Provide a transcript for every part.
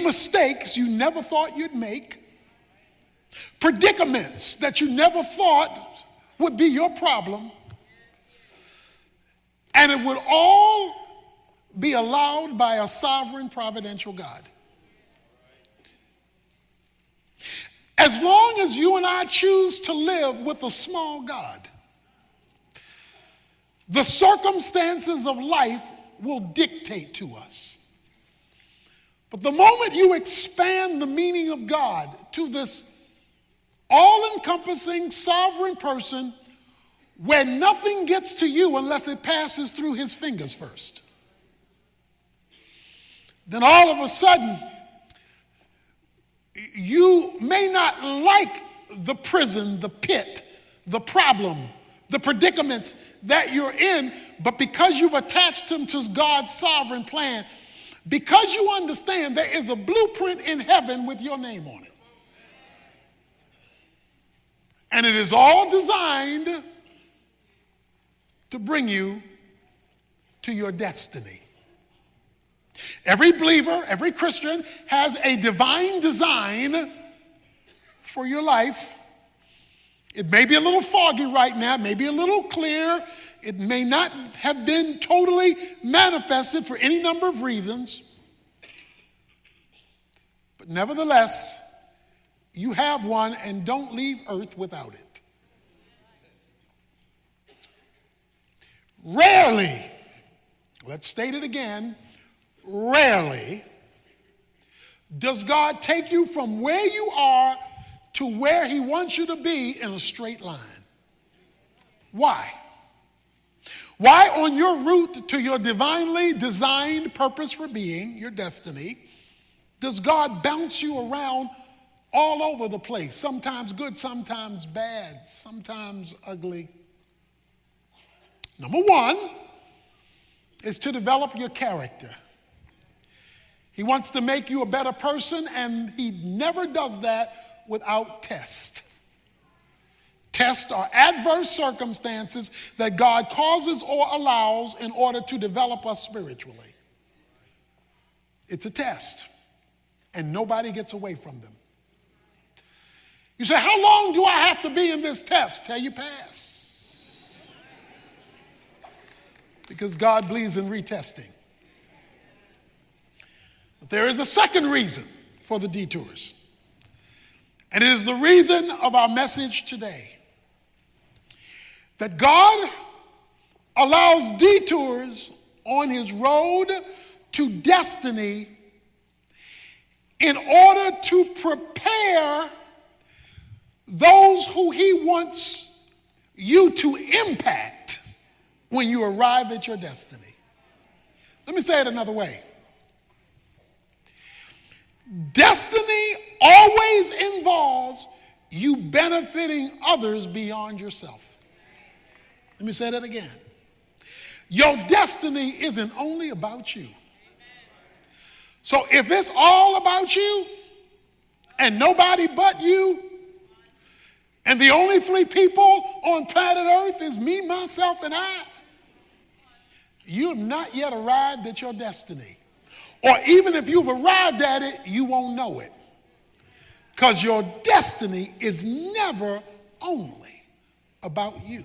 mistakes you never thought you'd make, predicaments that you never thought would be your problem, and it would all be allowed by a sovereign providential God. As long as you and I choose to live with a small God, the circumstances of life will dictate to us. But the moment you expand the meaning of God to this all-encompassing sovereign person where nothing gets to you unless it passes through his fingers first, then all of a sudden, you may not like the prison, the pit, the problem, the predicaments that you're in, but because you've attached them to God's sovereign plan, because you understand there is a blueprint in heaven with your name on it. And it is all designed to bring you to your destiny. Every believer, every Christian has a divine design for your life. It may be a little foggy right now, it may be a little clear. It may not have been totally manifested for any number of reasons. But nevertheless, you have one, and don't leave earth without it. Rarely, let's state it again, rarely does God take you from where you are to where he wants you to be in a straight line. Why? Why on your route to your divinely designed purpose for being, your destiny, does God bounce you around all over the place? Sometimes good, sometimes bad, sometimes ugly. Number one is to develop your character. He wants to make you a better person, and he never does that without tests. Tests are adverse circumstances that God causes or allows in order to develop us spiritually. It's a test, and nobody gets away from them. You say, how long do I have to be in this test till you pass? Because God believes in retesting. But there is a second reason for the detours. And it is the reason of our message today. That God allows detours on his road to destiny in order to prepare those who he wants you to impact when you arrive at your destiny. Let me say it another way. Destiny always involves you benefiting others beyond yourself. Let me say that again. Your destiny isn't only about you. So if it's all about you and nobody but you, and the only three people on planet Earth is me, myself, and I, you have not yet arrived at your destiny. Or even if you've arrived at it, you won't know it. Because your destiny is never only about you.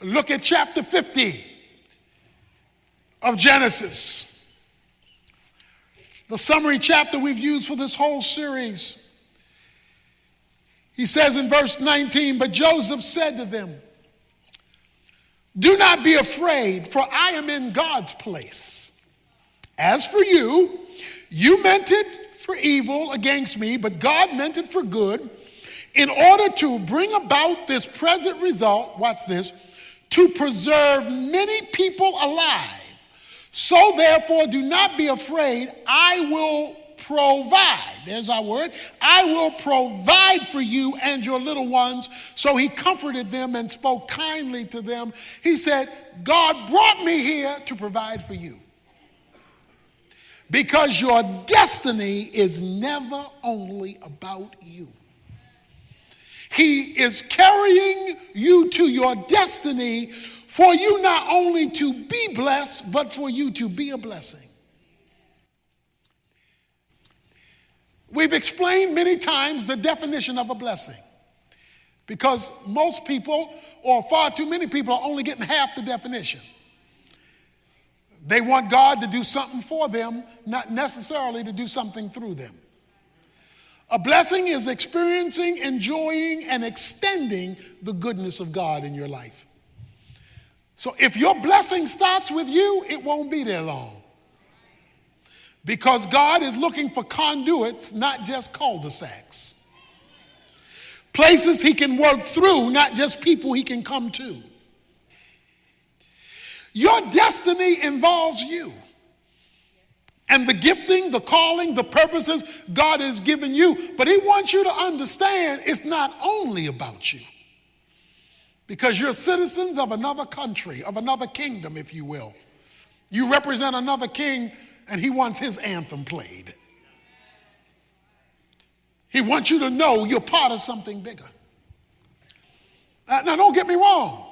Look at chapter 50 of Genesis. The summary chapter we've used for this whole series. He says in verse 19, but Joseph said to them, do not be afraid, for I am in God's place. As for you, you meant it for evil against me, but God meant it for good, in order to bring about this present result, watch this, to preserve many people alive. So therefore, do not be afraid, I will provide. There's our word. I will provide for you and your little ones. So he comforted them and spoke kindly to them. He said, God brought me here to provide for you. Because your destiny is never only about you. He is carrying you to your destiny for you not only to be blessed, but for you to be a blessing. We've explained many times the definition of a blessing because most people, or far too many people, are only getting half the definition. They want God to do something for them, not necessarily to do something through them. A blessing is experiencing, enjoying, and extending the goodness of God in your life. So if your blessing starts with you, it won't be there long. Because God is looking for conduits, not just cul-de-sacs. Places he can work through, not just people he can come to. Your destiny involves you. And the gifting, the calling, the purposes God has given you. But he wants you to understand it's not only about you. Because you're citizens of another country, of another kingdom, if you will. You represent another king, and he wants his anthem played. He wants you to know you're part of something bigger. Now, don't get me wrong.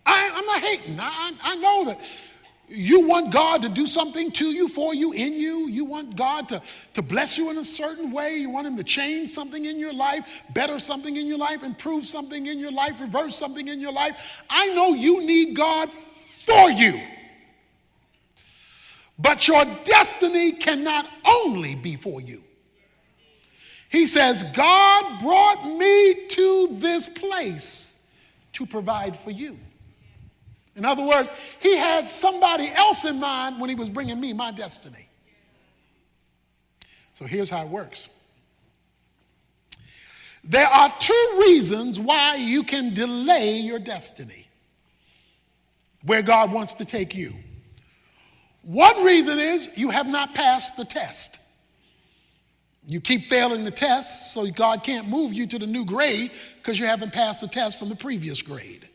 I'm not hating. I know that you want God to do something to you, for you, in you. You want God to bless you in a certain way. You want him to change something in your life, better something in your life, improve something in your life, reverse something in your life. I know you need God for you. But your destiny cannot only be for you. He says, God brought me to this place to provide for you. In other words, he had somebody else in mind when he was bringing me my destiny. So here's how it works. There are two reasons why you can delay your destiny, where God wants to take you. One reason is you have not passed the test. You keep failing the test, so God can't move you to the new grade because you haven't passed the test from the previous grade.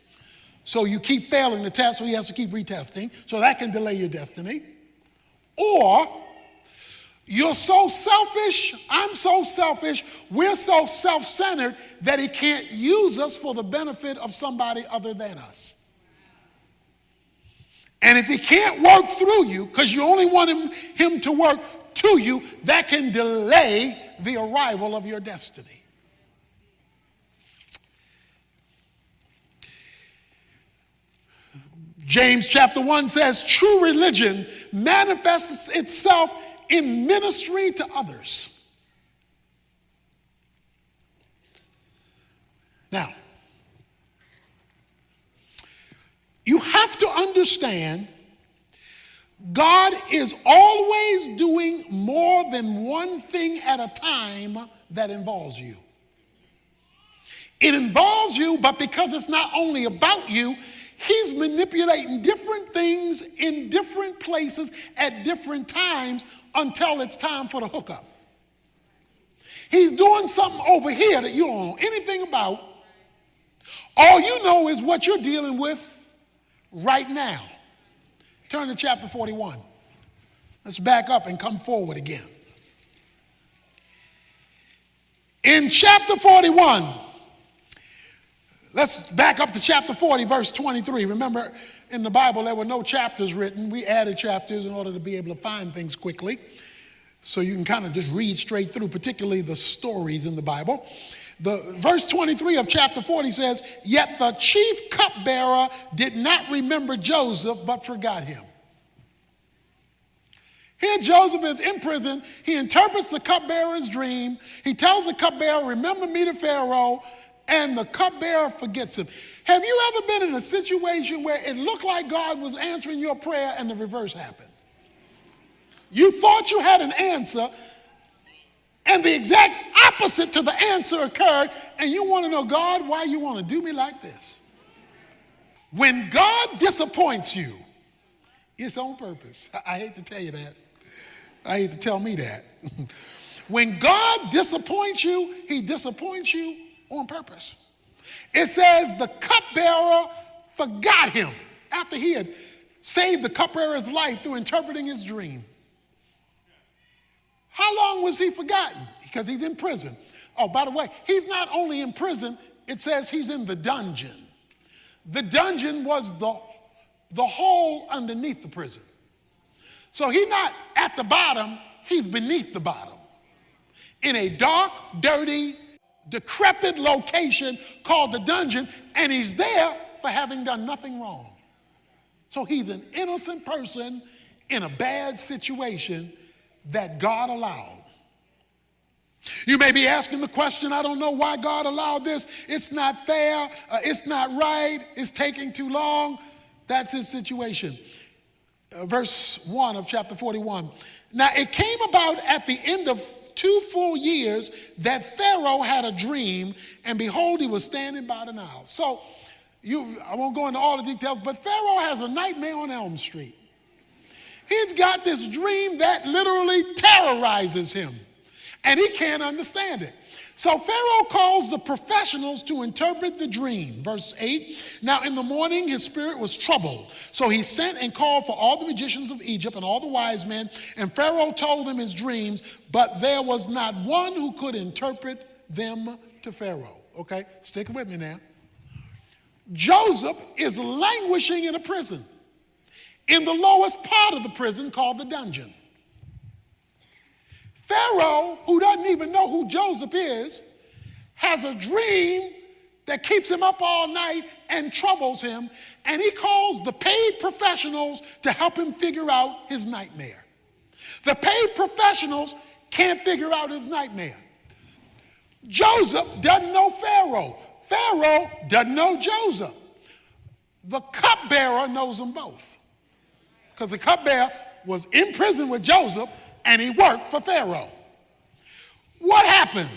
So you keep failing the test, so he has to keep retesting, so that can delay your destiny. Or you're so selfish, I'm so selfish, we're so self-centered that he can't use us for the benefit of somebody other than us. And if he can't work through you, because you only want him to work to you, that can delay the arrival of your destiny. James chapter 1 says, true religion manifests itself in ministry to others. Now, you have to understand God is always doing more than one thing at a time that involves you. It involves you, but because it's not only about you, he's manipulating different things in different places at different times until it's time for the hookup. He's doing something over here that you don't know anything about. All you know is what you're dealing with right now. Turn to chapter 41. Let's back up and come forward again. In chapter 41, let's back up to chapter 40, verse 23. Remember, in the Bible, there were no chapters written. We added chapters in order to be able to find things quickly. So you can kind of just read straight through, particularly the stories in the Bible. The verse 23 of chapter 40 says, yet the chief cupbearer did not remember Joseph, but forgot him. Here Joseph is in prison. He interprets the cupbearer's dream. He tells the cupbearer, remember me to Pharaoh, and the cupbearer forgets him. Have you ever been in a situation where it looked like God was answering your prayer and the reverse happened? You thought you had an answer, and the exact opposite to the answer occurred, and you want to know, God, why you want to do me like this? When God disappoints you, it's on purpose. I hate to tell you that. I hate to tell me that. When God disappoints you, he disappoints you on purpose. It says the cupbearer forgot him after he had saved the cupbearer's life through interpreting his dream. How long was he forgotten? Because he's in prison. Oh, by the way, he's not only in prison, it says he's in the dungeon. The dungeon was the hole underneath the prison. So he's not at the bottom, he's beneath the bottom. in a dark, dirty, decrepit location called the dungeon, and he's there for having done nothing wrong. So he's an innocent person in a bad situation that God allowed. You may be asking the question, I don't know why God allowed this. It's not fair. It's not right. It's taking too long. That's his situation. Verse 1 of chapter 41. Now it came about at the end of 2 full years that Pharaoh had a dream, and behold, he was standing by the Nile. So I won't go into all the details, but Pharaoh has a nightmare on Elm Street. He's got this dream that literally terrorizes him, and he can't understand it. So Pharaoh calls the professionals to interpret the dream. Verse 8, now in the morning his spirit was troubled. So he sent and called for all the magicians of Egypt and all the wise men, and Pharaoh told them his dreams, but there was not one who could interpret them to Pharaoh. Okay, stick with me now. Joseph is languishing in a prison, in the lowest part of the prison called the dungeon. Pharaoh, who doesn't even know who Joseph is, has a dream that keeps him up all night and troubles him, and he calls the paid professionals to help him figure out his nightmare. The paid professionals can't figure out his nightmare. Joseph doesn't know Pharaoh. Pharaoh doesn't know Joseph. The cupbearer knows them both, because the cupbearer was in prison with Joseph and he worked for Pharaoh. What happened?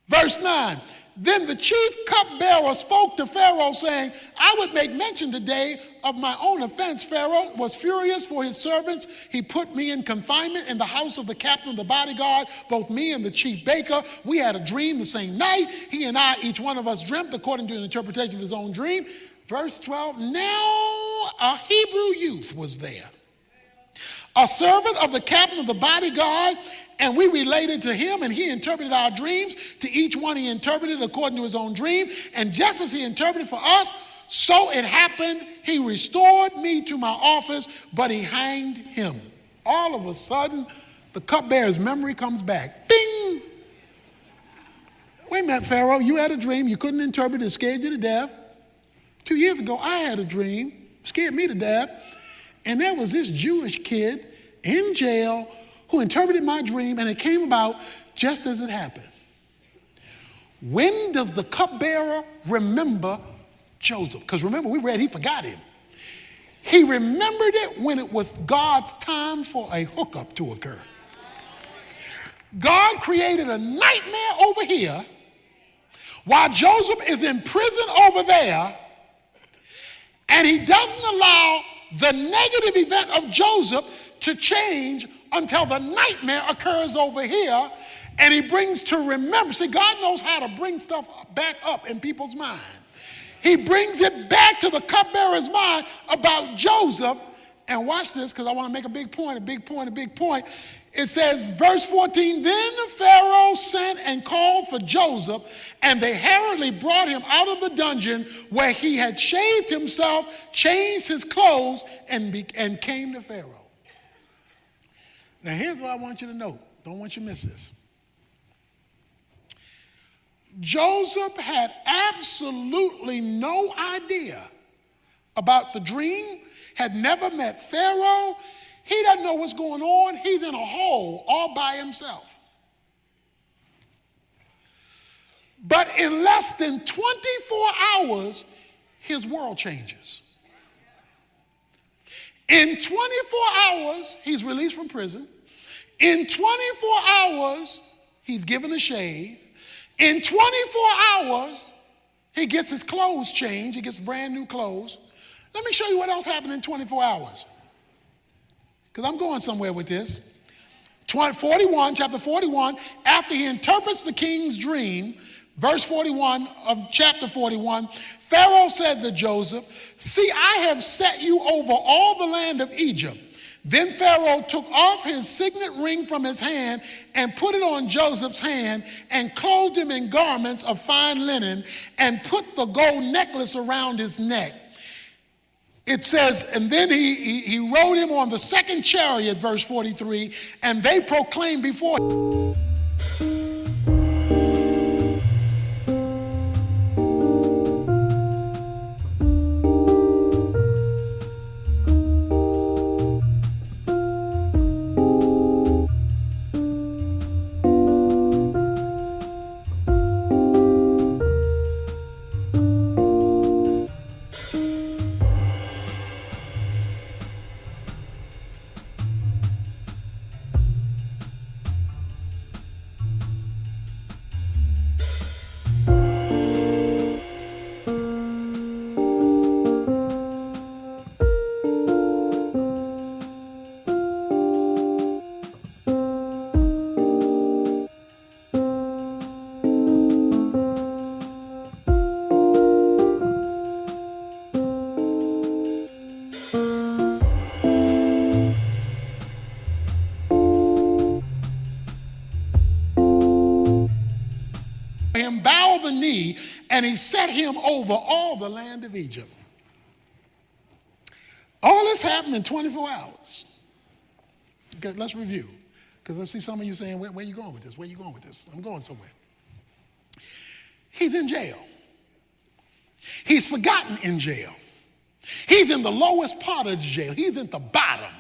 Verse 9, then the chief cupbearer spoke to Pharaoh, saying, I would make mention today of my own offense. Pharaoh was furious for his servants. He put me in confinement in the house of the captain of the bodyguard, both me and the chief baker. We had a dream the same night. He and I, each one of us dreamt according to an interpretation of his own dream. Verse 12, now a Hebrew youth was there, a servant of the captain of the bodyguard, and we related to him, and he interpreted our dreams. To each one he interpreted according to his own dream, and just as he interpreted for us, so it happened. He restored me to my office, but he hanged him. All of a sudden, the cupbearer's memory comes back. Bing! Wait a minute, Pharaoh, you had a dream. You couldn't interpret it. It scared you to death. 2 years ago, I had a dream. Scared me to death. And there was this Jewish kid in jail who interpreted my dream, and it came about just as it happened. When does the cupbearer remember Joseph? Because remember, we read he forgot him. He remembered it when it was God's time for a hookup to occur. God created a nightmare over here while Joseph is in prison over there, and he doesn't allow the negative event of Joseph to change until the nightmare occurs over here, and he brings to remember. See, God knows how to bring stuff back up in people's mind. He brings it back to the cupbearer's mind about Joseph. And watch this, because I want to make a big point. It says, verse 14, then Pharaoh sent and called for Joseph, and they hurriedly brought him out of the dungeon where he had shaved himself, changed his clothes, and came to Pharaoh. Now here's what I want you to know. Don't want you to miss this. Joseph had absolutely no idea about the dream, had never met Pharaoh. He doesn't know what's going on. He's in a hole all by himself. But in less than 24 hours, his world changes. In 24 hours, he's released from prison. In 24 hours, he's given a shave. In 24 hours, he gets his clothes changed. He gets brand new clothes. Let me show you what else happened in 24 hours. Because I'm going somewhere with this. Chapter 41, after he interprets the king's dream, verse 41 of chapter 41, Pharaoh said to Joseph, see, I have set you over all the land of Egypt. Then Pharaoh took off his signet ring from his hand and put it on Joseph's hand and clothed him in garments of fine linen and put the gold necklace around his neck. It says, and then he rode him on the second chariot, verse 43, and they proclaimed before him. the knee, and he set him over all the land of Egypt. All this happened in 24 hours. Okay, let's review. Because I see some of you saying, where are you going with this? Where are you going with this? I'm going somewhere. He's in jail. He's forgotten in jail. He's in the lowest part of the jail. He's at the bottom.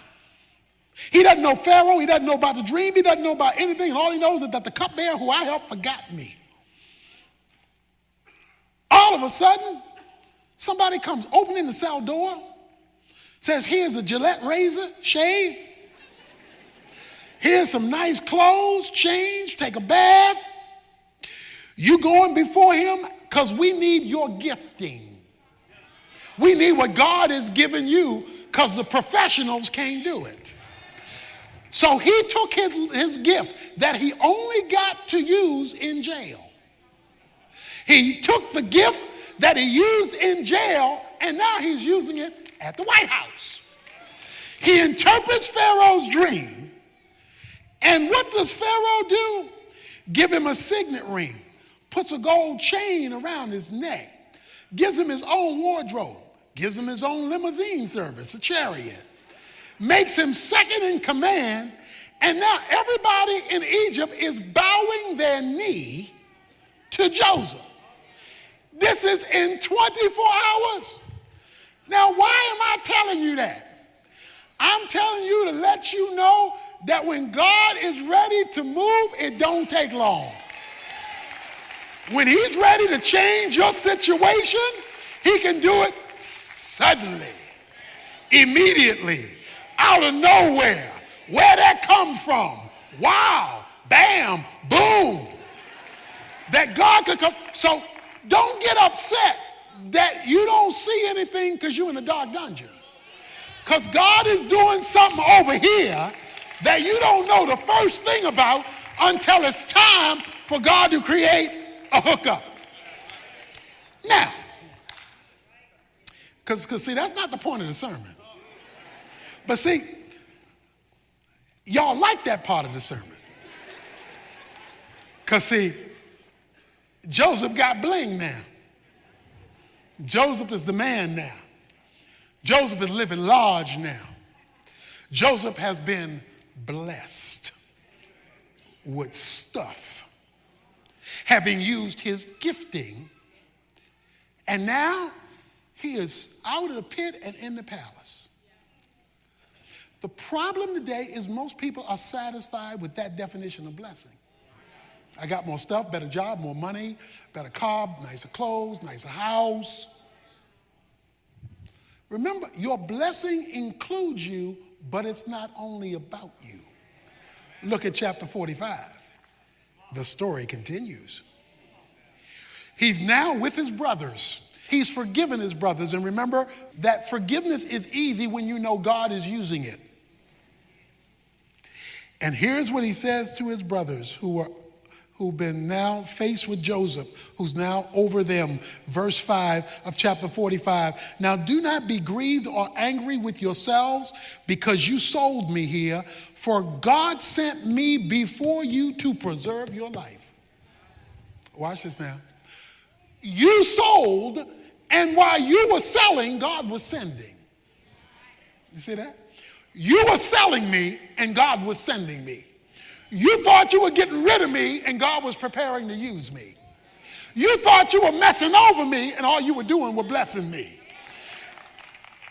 He doesn't know Pharaoh. He doesn't know about the dream. He doesn't know about anything. And all he knows is that the cupbearer who I helped forgot me. All of a sudden, somebody comes opening the cell door, says, here's a Gillette razor, shave. Here's some nice clothes, change, take a bath. You going before him because we need your gifting. We need what God has given you because the professionals can't do it. So he took his gift that he only got to use in jail. He took the gift that he used in jail, and now he's using it at the White House. He interprets Pharaoh's dream, and what does Pharaoh do? Give him a signet ring, puts a gold chain around his neck, gives him his own wardrobe, gives him his own limousine service, a chariot, makes him second in command, and now everybody in Egypt is bowing their knee to Joseph. This is in 24 hours. Now, why am I telling you that? I'm telling you to let you know that when God is ready to move, it don't take long. When he's ready to change your situation, he can do it suddenly, immediately, out of nowhere. Where that come from? Wow, bam, boom. That God could come. So don't get upset that you don't see anything because you're in a dark dungeon. Because God is doing something over here that you don't know the first thing about until it's time for God to create a hookup. Now, because see, that's not the point of the sermon. But see, y'all like that part of the sermon. Because see, Joseph got bling now. Joseph is the man now. Joseph is living large now. Joseph has been blessed with stuff, having used his gifting, and now he is out of the pit and in the palace. The problem today is most people are satisfied with that definition of blessing. I got more stuff, better job, more money, better car, nicer clothes, nicer house. Remember, your blessing includes you, but it's not only about you. Look at chapter 45. The story continues. He's now with his brothers. He's forgiven his brothers. And remember that forgiveness is easy when you know God is using it. And here's what he says to his brothers who've been now faced with Joseph, who's now over them. Verse 5 of chapter 45. Now do not be grieved or angry with yourselves because you sold me here, for God sent me before you to preserve your life. Watch this now. You sold, and while you were selling, God was sending. You see that? You were selling me, and God was sending me. You thought you were getting rid of me, and God was preparing to use me. You thought you were messing over me, and all you were doing was blessing me.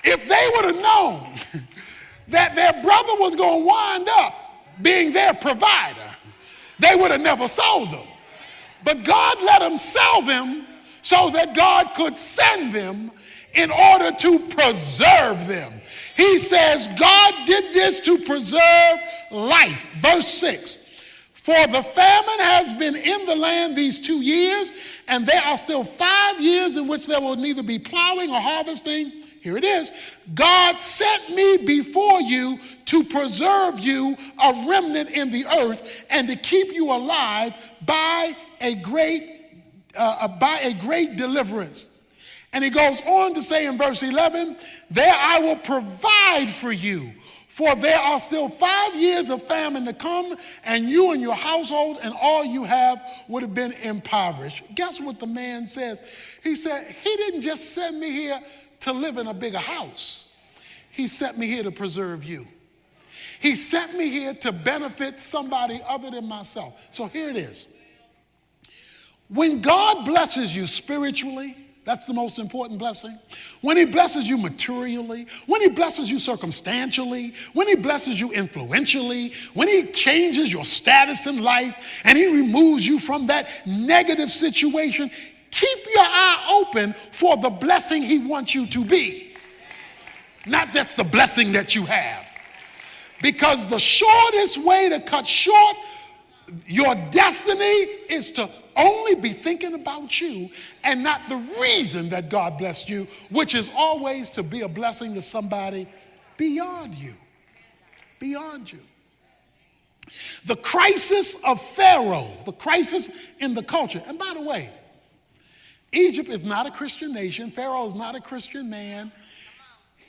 If they would have known that their brother was going to wind up being their provider, they would have never sold them. But God let them sell them so that God could send them in order to preserve them. He says God did this to preserve life. Verse 6, for the famine has been in the land these 2 years, and there are still 5 years in which there will neither be plowing or harvesting. Here it is. God sent me before you to preserve you, a remnant in the earth, and to keep you alive by a great deliverance. And he goes on to say in verse 11, there I will provide for you For there are still 5 years of famine to come, and you and your household and all you have would have been impoverished. Guess what the man says? He said, he didn't just send me here to live in a bigger house. He sent me here to preserve you. He sent me here to benefit somebody other than myself. So here it is. When God blesses you spiritually, that's the most important blessing. When he blesses you materially, when he blesses you circumstantially, when he blesses you influentially, when he changes your status in life and he removes you from that negative situation, keep your eye open for the blessing he wants you to be. Not that's the blessing that you have. Because the shortest way to cut short your destiny is to only be thinking about you and not the reason that God blessed you, which is always to be a blessing to somebody beyond you. Beyond you. The crisis of Pharaoh, the crisis in the culture. And by the way, Egypt is not a Christian nation. Pharaoh is not a Christian man.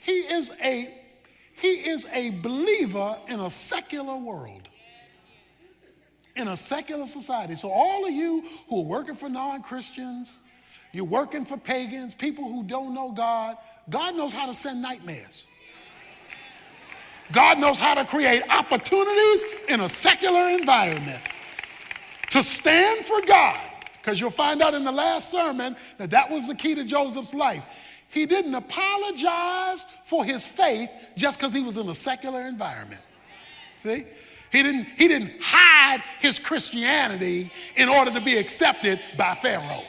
He is a believer in a secular world. In a secular society. So all of you who are working for non-Christians, you're working for pagans, people who don't know God, God knows how to send nightmares. God knows how to create opportunities in a secular environment to stand for God. Because you'll find out in the last sermon that was the key to Joseph's life. He didn't apologize for his faith just because he was in a secular environment. See? He didn't hide his Christianity in order to be accepted by Pharaoh.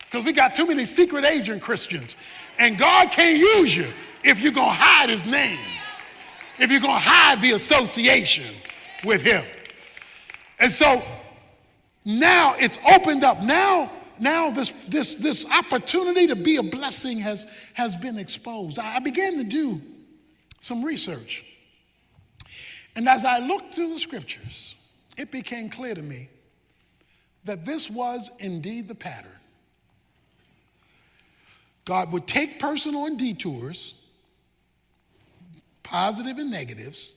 Because we got too many secret agent Christians. And God can't use you if you're going to hide his name. If you're going to hide the association with him. And so now it's opened up. Now this opportunity to be a blessing has been exposed. I began to do some research. And as I looked through the scriptures, it became clear to me that this was indeed the pattern. God would take person on detours, positive and negatives.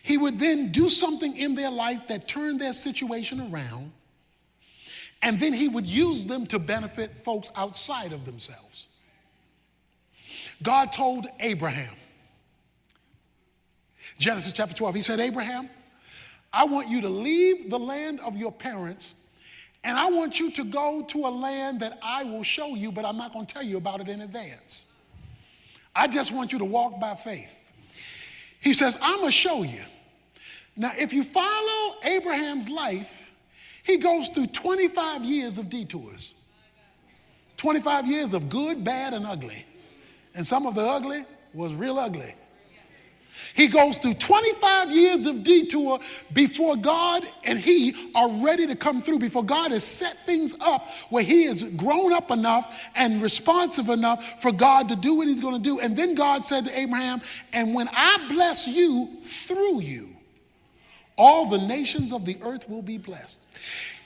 He would then do something in their life that turned their situation around. And then he would use them to benefit folks outside of themselves. God told Abraham, Genesis chapter 12, he said, Abraham, I want you to leave the land of your parents, and I want you to go to a land that I will show you, but I'm not going to tell you about it in advance. I just want you to walk by faith. He says, I'm going to show you. Now, if you follow Abraham's life, he goes through 25 years of detours. 25 years of good, bad, and ugly. And some of the ugly was real ugly. He goes through 25 years of detour before God and he are ready to come through, before God has set things up where he is grown up enough and responsive enough for God to do what he's going to do. And then God said to Abraham, and when I bless you through you, all the nations of the earth will be blessed.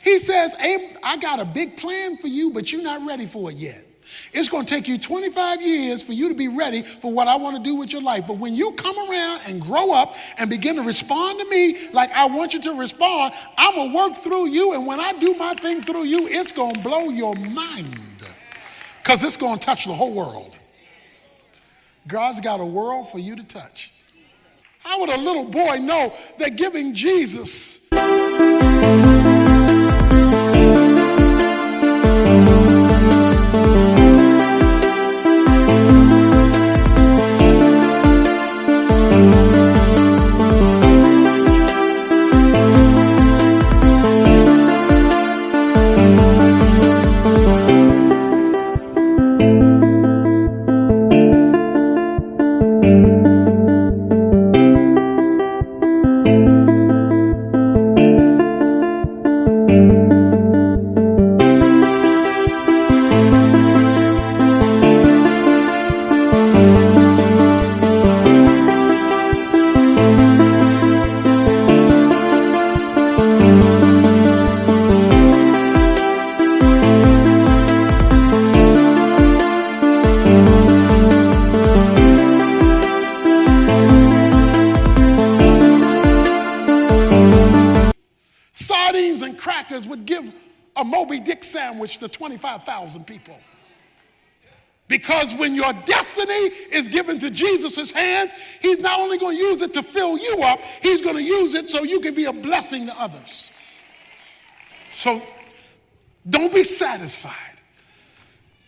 He says, I got a big plan for you, but you're not ready for it yet. It's going to take you 25 years for you to be ready for what I want to do with your life. But when you come around and grow up and begin to respond to me like I want you to respond, I'm going to work through you. And when I do my thing through you, it's going to blow your mind because it's going to touch the whole world. God's got a world for you to touch. How would a little boy know that giving Jesus sardines and crackers would give a Moby Dick sandwich to 25,000 people. Because when your destiny is given to Jesus' hands, he's not only going to use it to fill you up, he's going to use it so you can be a blessing to others. So don't be satisfied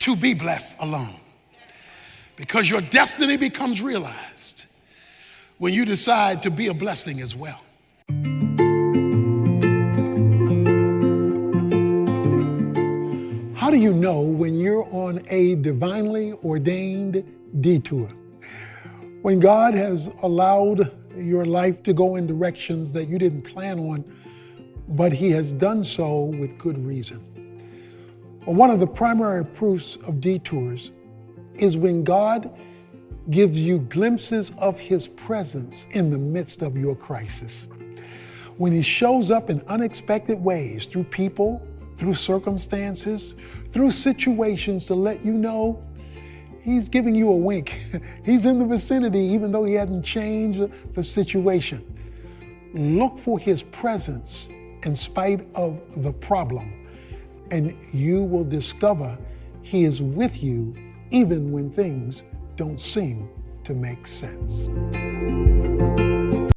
to be blessed alone, because your destiny becomes realized when you decide to be a blessing as well. How do you know when you're on a divinely ordained detour? When God has allowed your life to go in directions that you didn't plan on, but he has done so with good reason. Well, one of the primary proofs of detours is when God gives you glimpses of his presence in the midst of your crisis. When he shows up in unexpected ways through people, through circumstances, through situations to let you know he's giving you a wink. He's in the vicinity even though he hasn't changed the situation. Look for his presence in spite of the problem, and you will discover he is with you even when things don't seem to make sense.